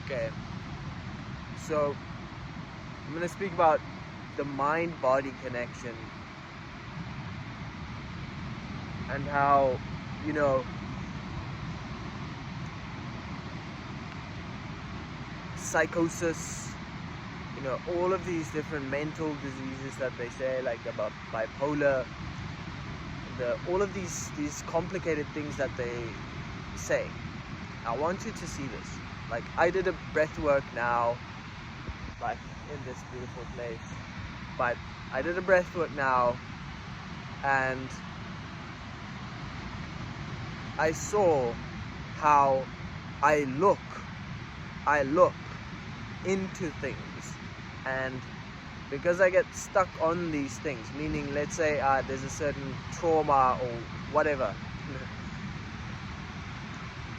Okay, so I'm gonna speak about the mind-body connection and how, you know, psychosis, all of these different mental diseases that they say, like about bipolar, all of these complicated things that they say. I want you to see this. Like, I did a breath work now, like in this beautiful place, but I did a breath work now, and I saw how I look into things, and because I get stuck on these things, meaning, let's say there's a certain trauma or whatever,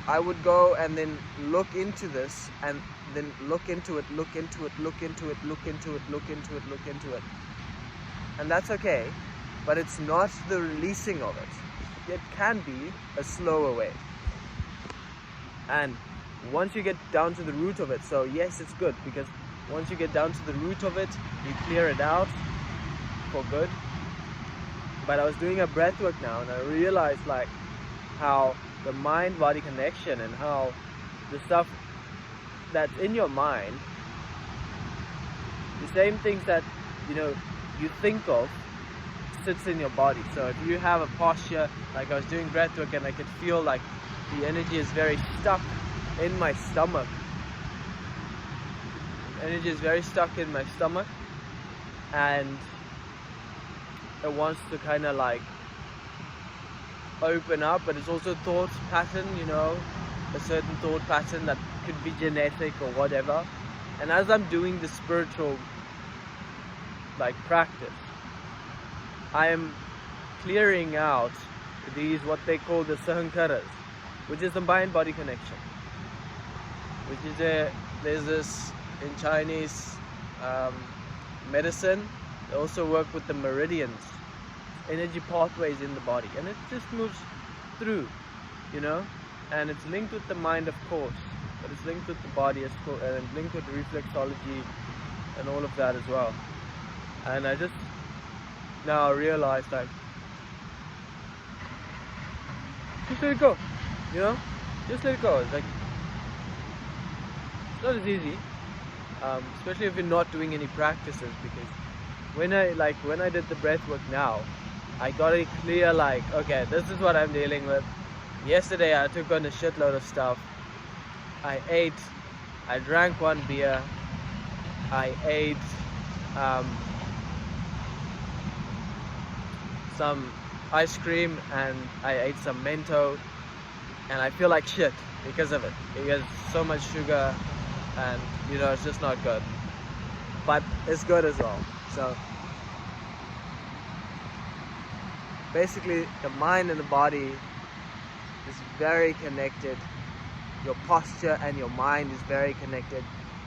I would go and then look into this, and then look into it, and that's okay, but it's not the releasing of it. It can be a slower way, and once you get down to the root of it, so yes, it's good, because once you get down to the root of it, you clear it out for good. But I was doing a breath work now, and I realized like how the mind-body connection and how the stuff that's in your mind, the same things that you think of, sits in your body. So if you have a posture, like I was doing breath work and I could feel like the energy is very stuck in my stomach. Energy is very stuck in my stomach, and it wants to kind of like open up, but it's also thought pattern, a certain thought pattern that could be genetic or whatever. And as I'm doing the spiritual like practice, I am clearing out these, what they call the sahankaras, which is the mind-body connection, which is there's this in Chinese medicine. They also work with the meridians, energy pathways in the body, and it just moves through, and it's linked with the mind, of course, but it's linked with the body as well, and it's linked with reflexology and all of that as well. And I just now realized, like, just let it go, just let it go. It's like, it's not as easy, especially if you're not doing any practices, because when I did the breath work now, I got it clear, like, okay, this is what I'm dealing with. Yesterday I took on a shitload of stuff. I drank one beer, I ate some ice cream, and I ate some Mento, and I feel like shit because of it, because so much sugar, and it's just not good, but it's good as well. So basically the mind and the body is very connected. Your posture and your mind is very connected.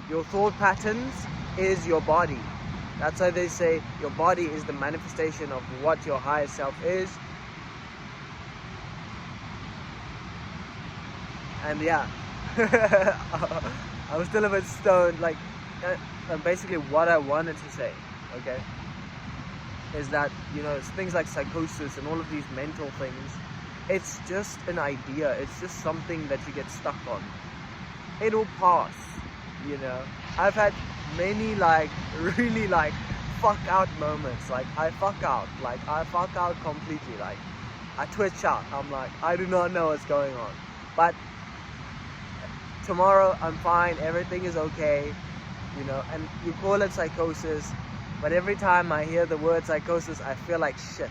Your thought patterns is your body. That's why they say your body is the manifestation of what your higher self is. And yeah, I was still a bit stoned, like, basically what I wanted to say, okay, is that, it's things like psychosis and all of these mental things, it's just an idea, it's just something that you get stuck on. It'll pass, I've had many, like, really, like, fuck out moments. Like, I fuck out completely, like, I twitch out, I'm like, I do not know what's going on, but tomorrow I'm fine, everything is okay, and you call it psychosis, but every time I hear the word psychosis, I feel like shit,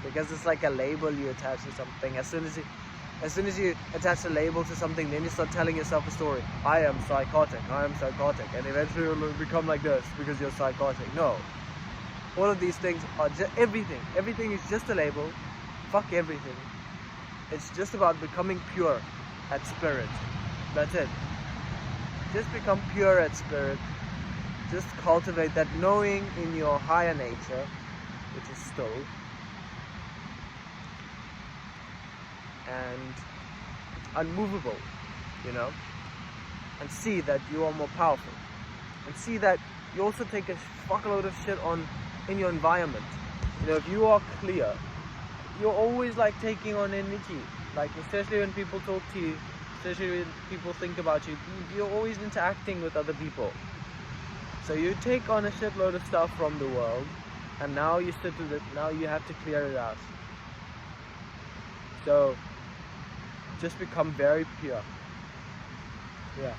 because it's like a label you attach to something. As soon as you attach a label to something, then you start telling yourself a story. I am psychotic, and eventually you'll become like this because you're psychotic. No. All of these things are just everything. Everything is just a label. Fuck everything. It's just about becoming pure at spirit. That's it. Just become pure at spirit. Just cultivate that knowing in your higher nature, which is still, and unmovable, and see that you are more powerful, and see that you also take a fuckload of shit on in your environment. You know, if you are clear, you're always like taking on energy, like especially when people talk to you, especially when people think about you, you're always interacting with other people. So you take on a shitload of stuff from the world, and now you sit with it, now you have to clear it out. So just become very pure. Yeah.